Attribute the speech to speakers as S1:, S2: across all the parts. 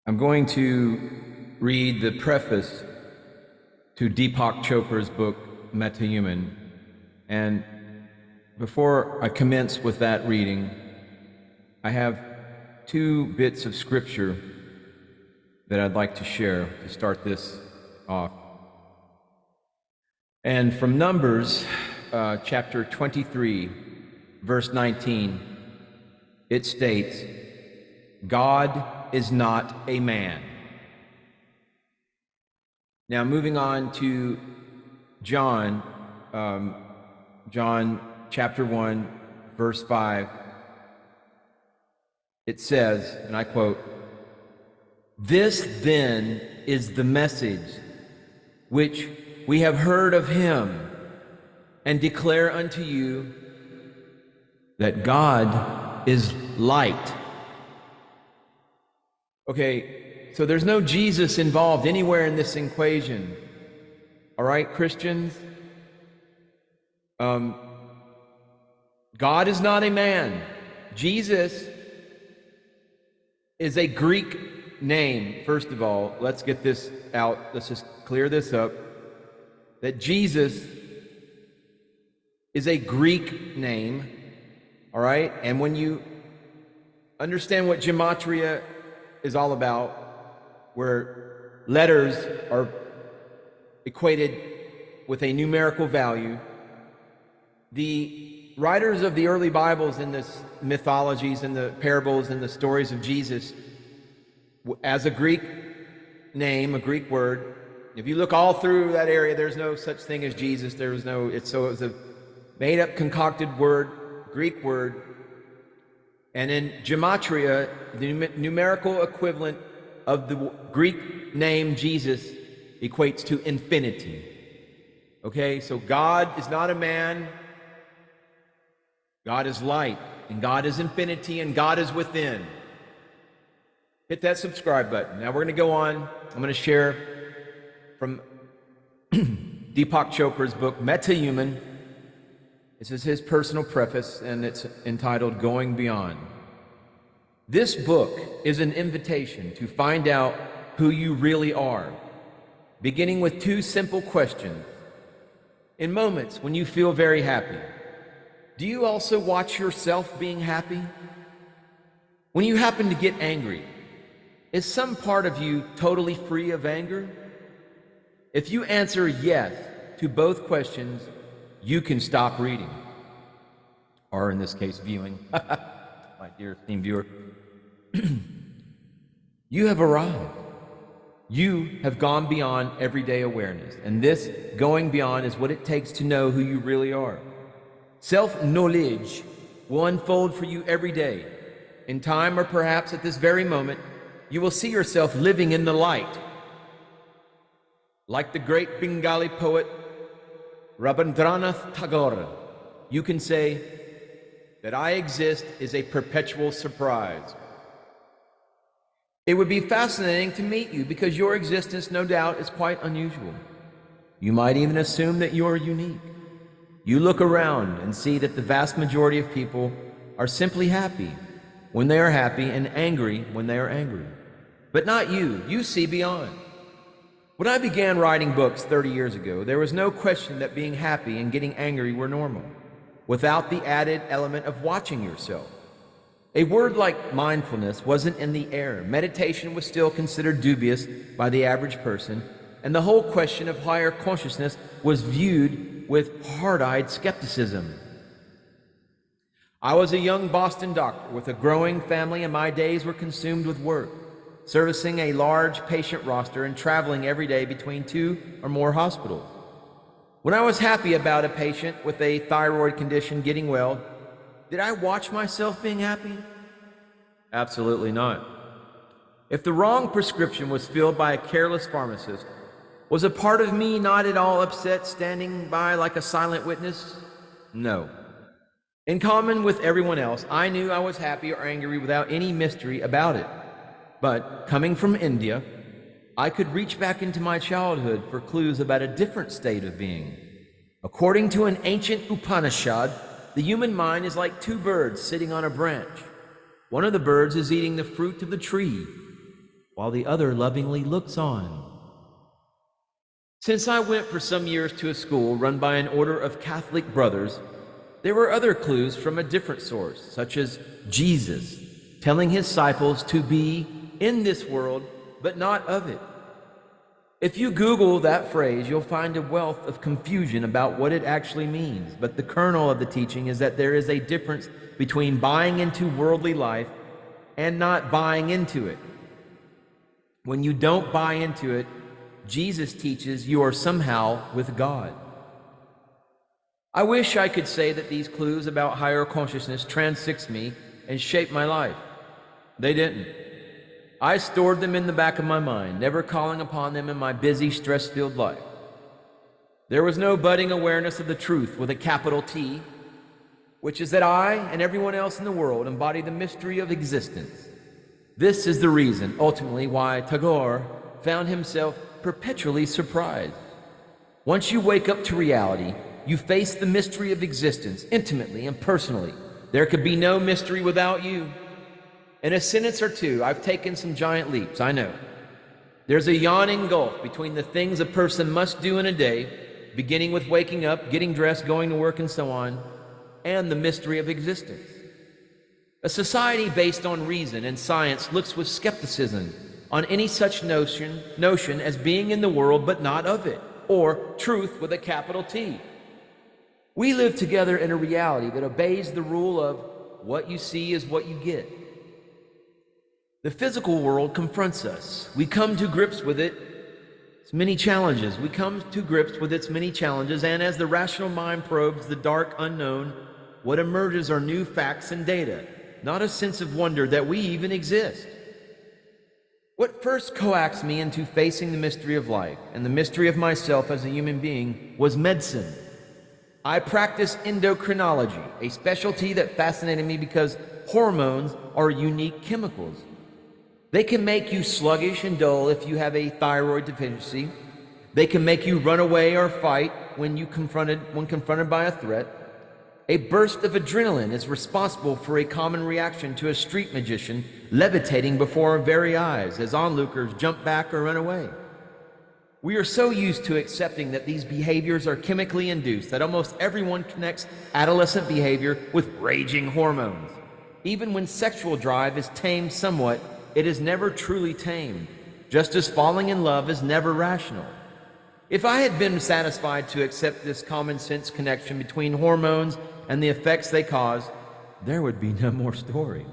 S1: I'm going to read the preface to Deepak Chopra's book, Metahuman. And before I commence with that reading, I have two bits of scripture that I'd like to share to start this off. And from Numbers, chapter 23, verse 19, it states, God is not a man. Now moving on to John chapter 1, verse 5, it says, and I quote, "This then is the message which we have heard of him and declare unto you, that God is light." Okay, so there's no Jesus involved anywhere in this equation. All right, Christians? God is not a man. Jesus is a Greek name. First of all, let's get this out. Let's just clear this up. That Jesus is a Greek name. All right? And when you understand what gematria is all about, where letters are equated with a numerical value, the writers of the early Bibles in the mythologies and the parables and the stories of Jesus, as a Greek name, a Greek word, if you look all through that area, there's no such thing as Jesus. There was no, it was a made-up, concocted word, Greek word. And in gematria, the numerical equivalent of the Greek name Jesus equates to infinity. Okay, so God is not a man. God is light, and God is infinity, and God is within. Hit that subscribe button. Now we're going to go on. I'm going to share from Deepak Chopra's book, Metahuman. This is his personal preface, and it's entitled Going Beyond. This book is an invitation to find out who you really are, beginning with two simple questions. In moments when you feel very happy, do you also watch yourself being happy? When you happen to get angry, is some part of you totally free of anger? If you answer yes to both questions, you can stop reading, or in this case, viewing. My dear esteemed viewer, you have arrived. You have gone beyond everyday awareness, and this going beyond is what it takes to know who you really are. Self-knowledge will unfold for you every day. In time, or perhaps at this very moment, you will see yourself living in the light. Like the great Bengali poet Rabindranath Tagore, you can say that I exist is a perpetual surprise. It would be fascinating to meet you because your existence, no doubt, is quite unusual. You might even assume that you are unique. You look around and see that the vast majority of people are simply happy when they are happy and angry when they are angry. But not you. You see beyond. When I began writing books 30 years ago, there was no question that being happy and getting angry were normal, without the added element of watching yourself. A word like mindfulness wasn't in the air. Meditation was still considered dubious by the average person, and the whole question of higher consciousness was viewed with hard-eyed skepticism. I was a young Boston doctor with a growing family, and my days were consumed with work, servicing a large patient roster and traveling every day between 2 or more hospitals. When I was happy about a patient with a thyroid condition getting well, did I watch myself being happy? Absolutely not. If the wrong prescription was filled by a careless pharmacist, was a part of me not at all upset, standing by like a silent witness? No. In common with everyone else, I knew I was happy or angry without any mystery about it. But coming from India, I could reach back into my childhood for clues about a different state of being. According to an ancient Upanishad, the human mind is like two birds sitting on a branch. One of the birds is eating the fruit of the tree. while the other lovingly looks on. Since I went for some years to a school run by an order of Catholic brothers, there were other clues from a different source, such as Jesus telling his disciples to be in this world, but not of it. If you Google that phrase, you'll find a wealth of confusion about what it actually means. But the kernel of the teaching is that there is a difference between buying into worldly life and not buying into it. When you don't buy into it, Jesus teaches you are somehow with God. I wish I could say that these clues about higher consciousness transfixed me and shaped my life. They didn't. I stored them in the back of my mind, never calling upon them in my busy, stress-filled life. There was no budding awareness of the truth with a capital T, which is that I and everyone else in the world embody the mystery of existence. This is the reason, ultimately, why Tagore found himself perpetually surprised. Once you wake up to reality, you face the mystery of existence intimately and personally. There could be no mystery without you. In a sentence or two, I've taken some giant leaps, I know. There's a yawning gulf between the things a person must do in a day, beginning with waking up, getting dressed, going to work, and so on, and the mystery of existence. A society based on reason and science looks with skepticism on any such notion as being in the world but not of it, or truth with a capital T. We live together in a reality that obeys the rule of what you see is what you get. The physical world confronts us. We come to grips with its many challenges. And as the rational mind probes the dark unknown, what emerges are new facts and data, not a sense of wonder that we even exist. What first coaxed me into facing the mystery of life and the mystery of myself as a human being was medicine. I practice endocrinology, a specialty that fascinated me because hormones are unique chemicals. They can make you sluggish and dull if you have a thyroid deficiency. They can make you run away or fight when confronted by a threat. A burst of adrenaline is responsible for a common reaction to a street magician levitating before our very eyes as onlookers jump back or run away. We are so used to accepting that these behaviors are chemically induced that almost everyone connects adolescent behavior with raging hormones. Even when sexual drive is tamed somewhat, it is never truly tamed, just as falling in love is never rational. If I had been satisfied to accept this common sense connection between hormones and the effects they cause, there would be no more story.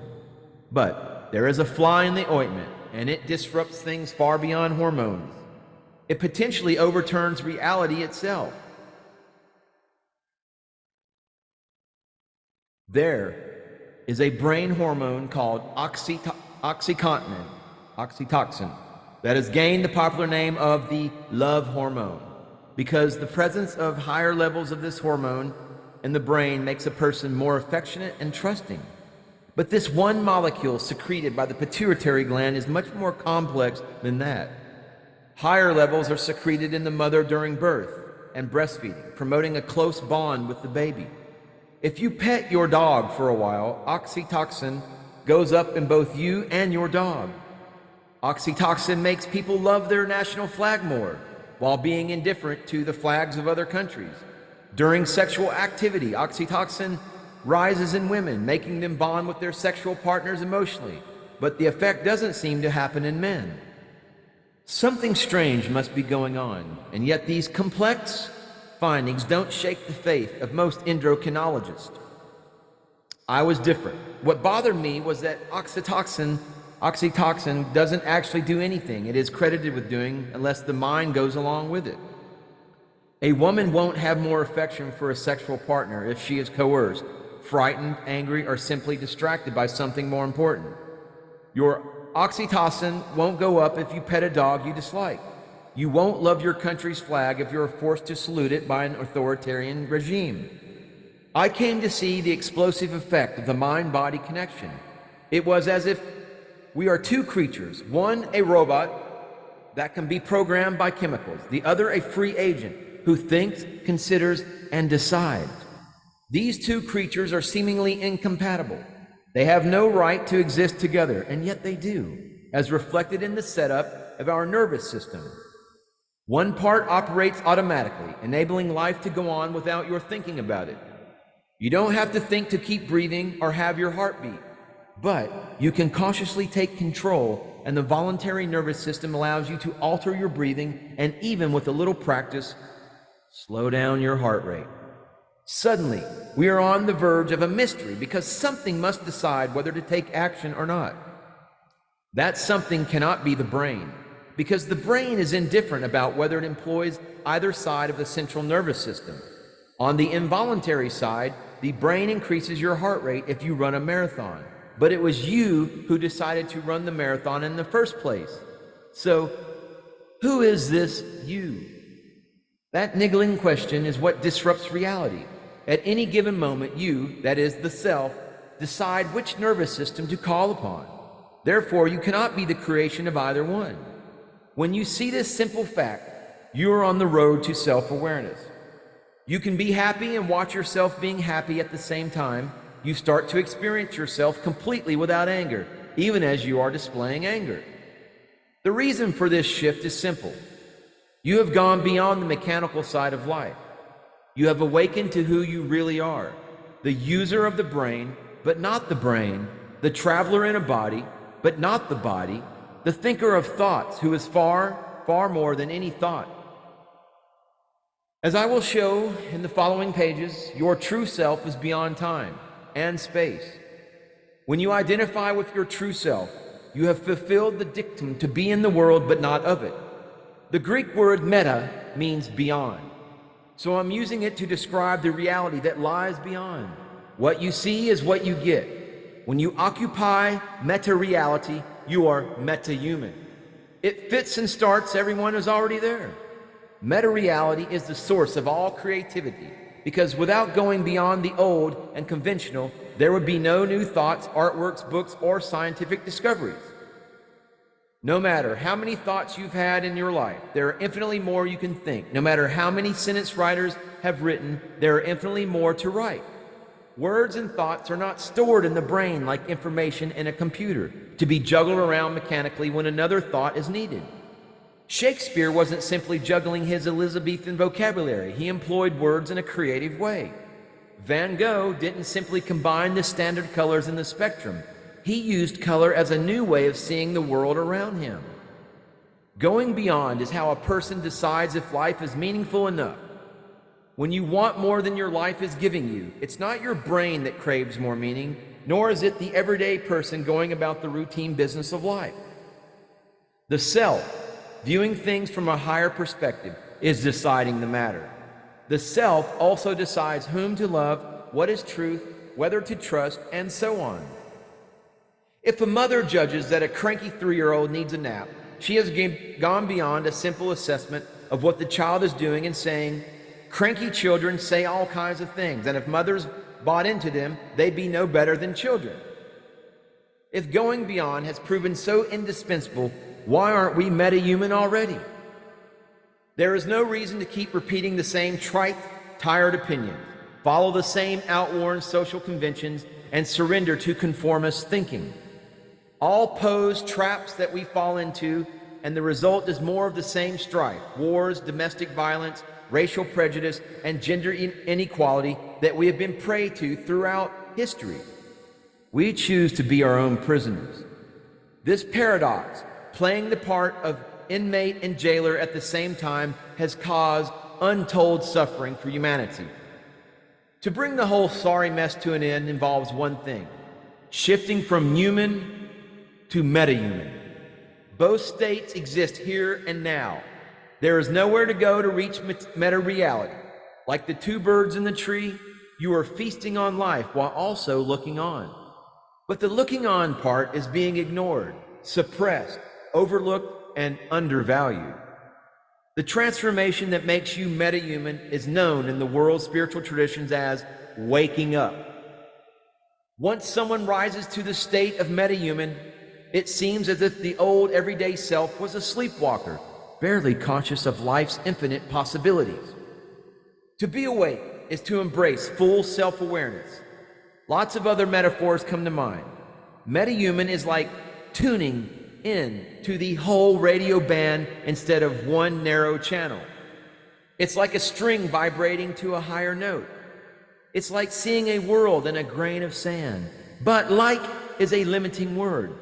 S1: But there is a fly in the ointment, and it disrupts things far beyond hormones. It potentially overturns reality itself. There is a brain hormone called oxytocin, that has gained the popular name of the love hormone, because the presence of higher levels of this hormone in the brain makes a person more affectionate and trusting. But this one molecule secreted by the pituitary gland is much more complex than that. Higher levels are secreted in the mother during birth and breastfeeding, promoting a close bond with the baby. If you pet your dog for a while, oxytocin goes up in both you and your dog. Oxytocin makes people love their national flag more, while being indifferent to the flags of other countries. During sexual activity, oxytocin rises in women, making them bond with their sexual partners emotionally, but the effect doesn't seem to happen in men. Something strange must be going on, and yet these complex findings don't shake the faith of most endocrinologists. I was different. What bothered me was that oxytocin doesn't actually do anything it is credited with doing unless the mind goes along with it. A woman won't have more affection for a sexual partner if she is coerced, frightened, angry, or simply distracted by something more important. Your oxytocin won't go up if you pet a dog you dislike. You won't love your country's flag if you're forced to salute it by an authoritarian regime. I came to see the explosive effect of the mind-body connection. It was as if we are two creatures, one a robot that can be programmed by chemicals, the other a free agent who thinks, considers, and decides. These two creatures are seemingly incompatible. They have no right to exist together, and yet they do. as reflected in the setup of our nervous system. One part operates automatically, enabling life to go on without your thinking about it. You don't have to think to keep breathing or have your heart beat, but you can cautiously take control, and the voluntary nervous system allows you to alter your breathing and, even with a little practice, slow down your heart rate. Suddenly, we are on the verge of a mystery because something must decide whether to take action or not. That something cannot be the brain, because the brain is indifferent about whether it employs either side of the central nervous system. On the involuntary side, the brain increases your heart rate if you run a marathon, but it was you who decided to run the marathon in the first place. So, who is this you? That niggling question is what disrupts reality. At any given moment, you, that is the self, decide which nervous system to call upon. Therefore, you cannot be the creation of either one. When you see this simple fact, you are on the road to self-awareness. You can be happy and watch yourself being happy at the same time. You start to experience yourself completely without anger, even as you are displaying anger. The reason for this shift is simple. You have gone beyond the mechanical side of life. You have awakened to who you really are, the user of the brain, but not the brain, the traveler in a body, but not the body, the thinker of thoughts who is far, far more than any thought. As I will show in the following pages, your true self is beyond time and space. When you identify with your true self, you have fulfilled the dictum to be in the world but not of it. The Greek word meta means beyond. So I'm using it to describe the reality that lies beyond. What you see is what you get. When you occupy meta-reality, you are metahuman. It fits and starts, everyone is already there. Meta-reality is the source of all creativity, because without going beyond the old and conventional, there would be no new thoughts, artworks, books, or scientific discoveries. No matter how many thoughts you've had in your life, there are infinitely more you can think. No matter how many sentence writers have written, there are infinitely more to write. Words and thoughts are not stored in the brain like information in a computer, to be juggled around mechanically when another thought is needed. Shakespeare wasn't simply juggling his Elizabethan vocabulary. He employed words in a creative way. Van Gogh didn't simply combine the standard colors in the spectrum. He used color as a new way of seeing the world around him. Going beyond is how a person decides if life is meaningful enough. When you want more than your life is giving you, it's not your brain that craves more meaning, nor is it the everyday person going about the routine business of life. The self, viewing things from a higher perspective, is deciding the matter. The self also decides whom to love, what is truth, whether to trust, and so on. If a mother judges that a cranky 3-year-old needs a nap, she has gone beyond a simple assessment of what the child is doing and saying, cranky children say all kinds of things, and if mothers bought into them, they'd be no better than children. If going beyond has proven so indispensable, why aren't we metahuman already? There is no reason to keep repeating the same trite, tired opinions, follow the same outworn social conventions, and surrender to conformist thinking. All pose traps that we fall into, and the result is more of the same strife, wars, domestic violence, racial prejudice, and gender inequality that we have been prey to throughout history. We choose to be our own prisoners. This paradox, playing the part of inmate and jailer at the same time, has caused untold suffering for humanity. To bring the whole sorry mess to an end involves one thing: shifting from human to metahuman. Both states exist here and now. There is nowhere to go to reach meta-reality. Like the two birds in the tree, you are feasting on life while also looking on. But the looking on part is being ignored, suppressed, overlooked, and undervalued. The transformation that makes you metahuman is known in the world's spiritual traditions as waking up. Once someone rises to the state of metahuman, it seems as if the old everyday self was a sleepwalker, barely conscious of life's infinite possibilities. To be awake is to embrace full self-awareness. Lots of other metaphors come to mind. Metahuman is like tuning to the whole radio band instead of one narrow channel. It's like a string vibrating to a higher note. It's like seeing a world in a grain of sand. But like is a limiting word.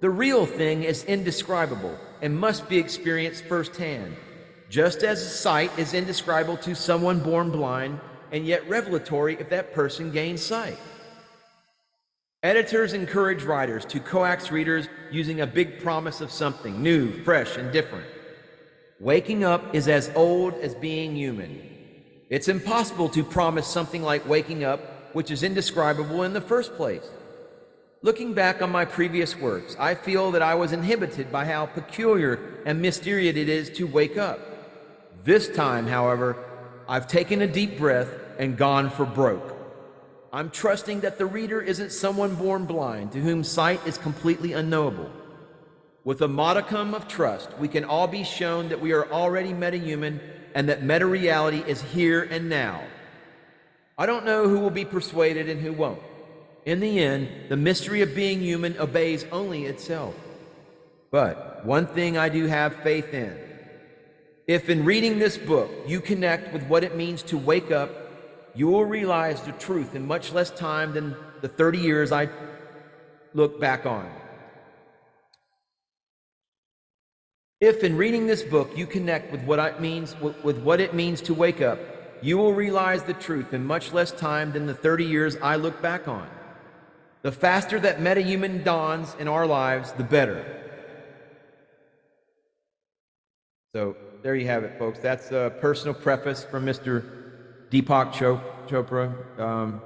S1: The real thing is indescribable and must be experienced firsthand, just as sight is indescribable to someone born blind and yet revelatory if that person gains sight. Editors encourage writers to coax readers using a big promise of something new, fresh, and different. Waking up is as old as being human. It's impossible to promise something like waking up, which is indescribable in the first place. Looking back on my previous works, I feel that I was inhibited by how peculiar and mysterious it is to wake up. This time, however, I've taken a deep breath and gone for broke. I'm trusting that the reader isn't someone born blind to whom sight is completely unknowable. With a modicum of trust, we can all be shown that we are already metahuman and that meta-reality is here and now. I don't know who will be persuaded and who won't. In the end, the mystery of being human obeys only itself. But one thing I do have faith in. If in reading this book you connect with what it means to wake up, you will realize the truth in much less time than the 30 years I look back on. If in reading this book you connect with what it means to wake up, you will realize the truth in much less time than the 30 years I look back on. The faster that metahuman dawns in our lives, the better. So there you have it, folks. That's a personal preface from Mr. Deepak Chopra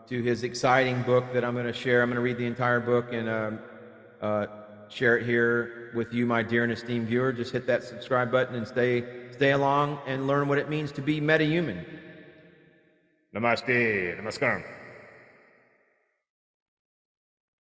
S1: to his exciting book that I'm going to share. I'm going to read the entire book and share it here with you, my dear and esteemed viewer. Just hit that subscribe button and stay along and learn what it means to be metahuman.
S2: Namaste, namaskaram.